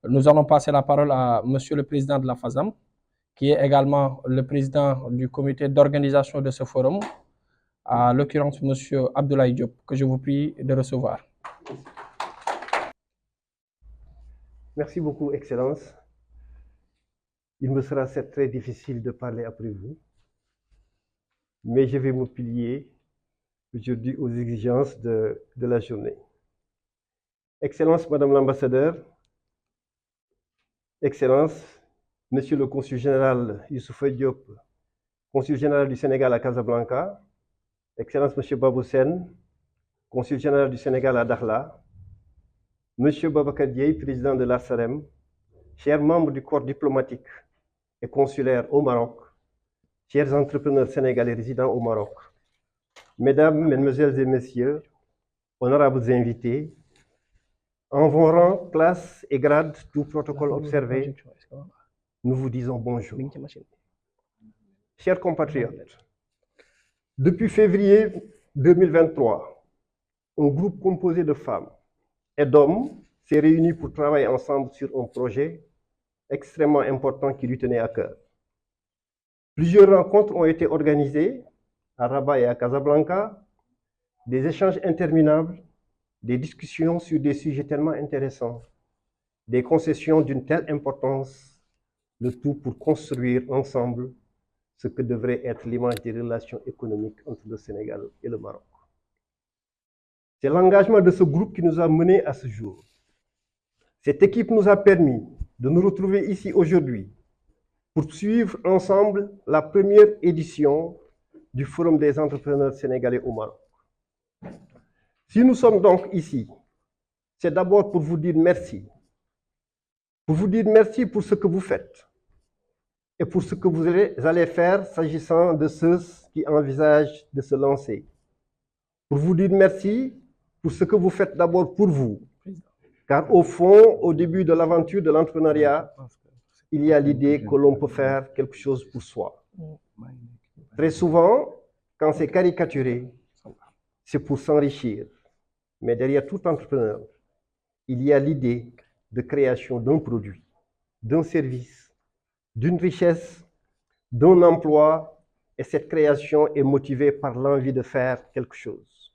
Nous allons passer la parole à Monsieur le Président de la FASAM, qui est également le président du comité d'organisation de ce forum, à l'occurrence Monsieur Abdoulaye Diop, que je vous prie de recevoir. Merci beaucoup, Excellence. Il me sera certes très difficile de parler après vous, mais je vais me plier aujourd'hui aux exigences de la journée. Excellence, Madame l'Ambassadeur, Excellence, Monsieur le Consul général Youssoupha Diop, Consul général du Sénégal à Casablanca, Excellence Monsieur Babou Sen, Consul général du Sénégal à Dakhla, Monsieur Babacar Dieye, président de l'ARSAREM, chers membres du corps diplomatique et consulaire au Maroc, chers entrepreneurs sénégalais résidant au Maroc, Mesdames, Mesdemoiselles et Messieurs, honorables invités, en vos rangs, classes et grades, tout protocole observé, nous vous disons bonjour. Chers compatriotes, depuis février 2023, un groupe composé de femmes et d'hommes s'est réuni pour travailler ensemble sur un projet extrêmement important qui lui tenait à cœur. Plusieurs rencontres ont été organisées à Rabat et à Casablanca, des échanges interminables, des discussions sur des sujets tellement intéressants, des concessions d'une telle importance, le tout pour construire ensemble ce que devrait être l'image des relations économiques entre le Sénégal et le Maroc. C'est l'engagement de ce groupe qui nous a menés à ce jour. Cette équipe nous a permis de nous retrouver ici aujourd'hui pour suivre ensemble la première édition du Forum des entrepreneurs sénégalais au Maroc. Si nous sommes donc ici, c'est d'abord pour vous dire merci. Pour vous dire merci pour ce que vous faites et pour ce que vous allez faire s'agissant de ceux qui envisagent de se lancer. Pour vous dire merci pour ce que vous faites d'abord pour vous. Car au fond, au début de l'aventure de l'entrepreneuriat, il y a l'idée que l'on peut faire quelque chose pour soi. Très souvent, quand c'est caricaturé, c'est pour s'enrichir. Mais derrière tout entrepreneur, il y a l'idée de création d'un produit, d'un service, d'une richesse, d'un emploi, et cette création est motivée par l'envie de faire quelque chose,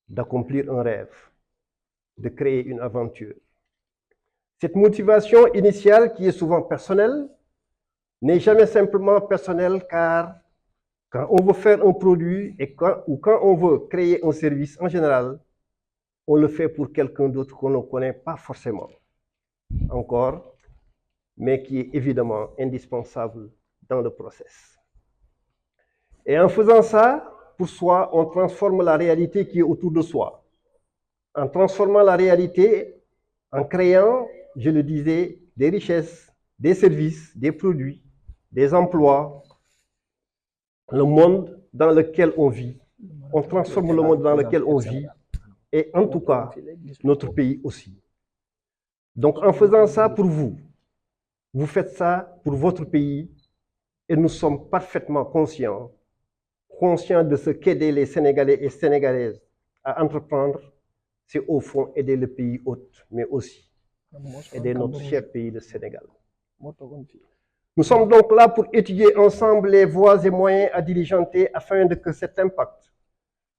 d'accomplir un rêve, de créer une aventure. Cette motivation initiale, qui est souvent personnelle, n'est jamais simplement personnelle, car quand on veut faire un produit ou quand on veut créer un service en général, on le fait pour quelqu'un d'autre qu'on ne connaît pas forcément encore, mais qui est évidemment indispensable dans le process. Et en faisant ça, pour soi, on transforme la réalité qui est autour de soi. En transformant la réalité, en créant, je le disais, des richesses, des services, des produits, des emplois, le monde dans lequel on vit. On transforme le monde dans lequel on vit, et en tout cas, notre pays aussi. Donc, en faisant ça pour vous, vous faites ça pour votre pays, et nous sommes parfaitement conscients de ce qu'aider les Sénégalais et Sénégalaises à entreprendre, c'est au fond aider le pays hôte, mais aussi aider notre cher pays, le Sénégal. Nous sommes donc là pour étudier ensemble les voies et moyens à diligenter afin que cet impact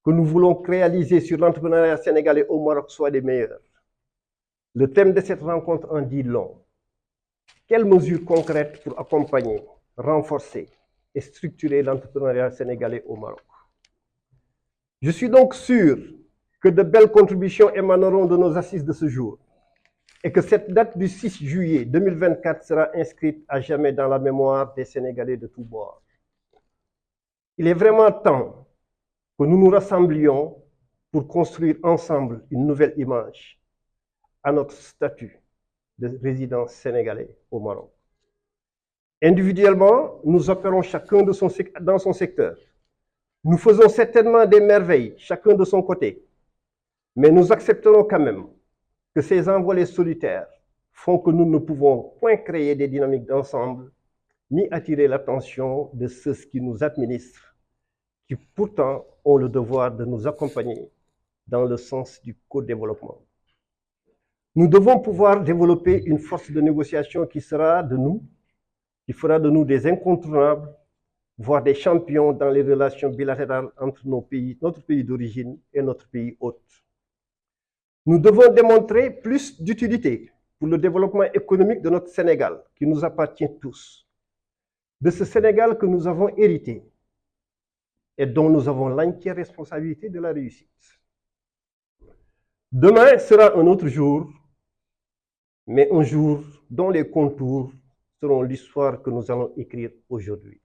que nous voulons réaliser sur l'entrepreneuriat sénégalais au Maroc soit des meilleurs. Le thème de cette rencontre en dit long. Quelles mesures concrètes pour accompagner, renforcer et structurer l'entrepreneuriat sénégalais au Maroc? Je suis donc sûr que de belles contributions émaneront de nos assises de ce jour et que cette date du 6 juillet 2024 sera inscrite à jamais dans la mémoire des Sénégalais de tous bords. Il est vraiment temps que nous nous rassemblions pour construire ensemble une nouvelle image à notre statut de résident sénégalais au Maroc. Individuellement, nous opérons chacun dans son secteur. Nous faisons certainement des merveilles, chacun de son côté, mais nous accepterons quand même que ces envolées solitaires font que nous ne pouvons point créer des dynamiques d'ensemble, ni attirer l'attention de ceux qui nous administrent, qui pourtant ont le devoir de nous accompagner dans le sens du co-développement. Nous devons pouvoir développer une force de négociation qui fera de nous des incontournables, voire des champions dans les relations bilatérales entre notre pays d'origine et notre pays hôte. Nous devons démontrer plus d'utilité pour le développement économique de notre Sénégal, qui nous appartient tous. De ce Sénégal que nous avons hérité et dont nous avons l'entière responsabilité de la réussite. Demain sera un autre jour, mais un jour dont les contours seront l'histoire que nous allons écrire aujourd'hui.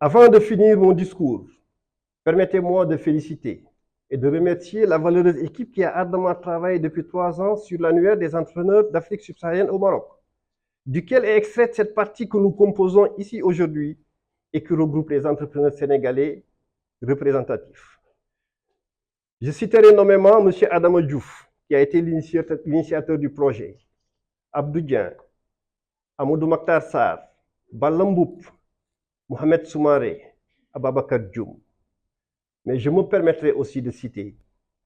Avant de finir mon discours, permettez-moi de féliciter et de remercier la valeureuse équipe qui a ardemment travaillé depuis 3 ans sur l'annuaire des entrepreneurs d'Afrique subsaharienne au Maroc, duquel est extraite cette partie que nous composons ici aujourd'hui et qui regroupe les entrepreneurs sénégalais représentatifs. Je citerai nommément M. Adama Diouf, qui a été l'initiateur du projet, Abdou Dieng, Amadou Makhtar Sarr, Balamboup, Mohamed Soumaré, Ababakar Dioum. Mais je me permettrai aussi de citer,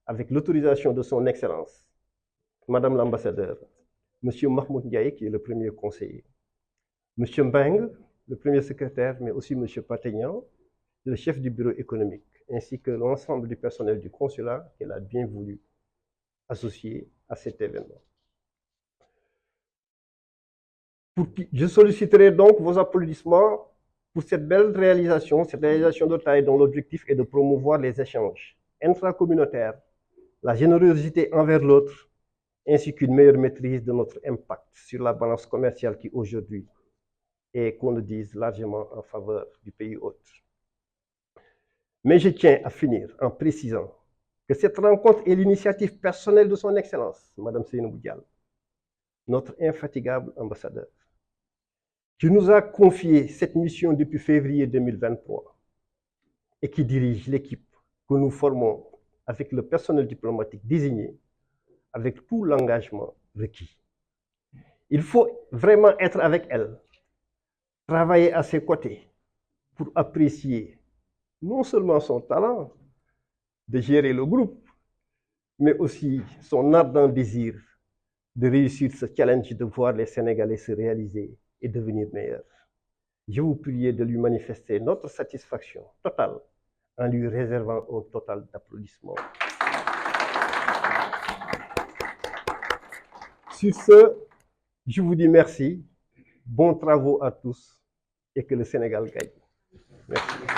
avec l'autorisation de son Excellence, Madame l'ambassadeur, M. Mahmoud Ndiaye, qui est le premier conseiller, M. Mbeng, le premier secrétaire, mais aussi M. Pategnan, le chef du bureau économique, ainsi que l'ensemble du personnel du consulat qu'elle a bien voulu associer à cet événement. Je solliciterai donc vos applaudissements pour cette belle réalisation, cette réalisation de taille dont l'objectif est de promouvoir les échanges intracommunautaires, la générosité envers l'autre, ainsi qu'une meilleure maîtrise de notre impact sur la balance commerciale qui aujourd'hui est, qu'on le dise, largement en faveur du pays hôte. Mais je tiens à finir en précisant que cette rencontre est l'initiative personnelle de son Excellence, Mme Seynabou Diallo, notre infatigable ambassadeur, qui nous a confié cette mission depuis février 2023 et qui dirige l'équipe que nous formons avec le personnel diplomatique désigné, avec tout l'engagement requis. Il faut vraiment être avec elle, travailler à ses côtés pour apprécier non seulement son talent de gérer le groupe, mais aussi son ardent désir de réussir ce challenge de voir les Sénégalais se réaliser et devenir meilleurs. Je vous prie de lui manifester notre satisfaction totale en lui réservant un total d'applaudissements. Sur ce, je vous dis merci, bons travaux à tous et que le Sénégal gagne. Merci.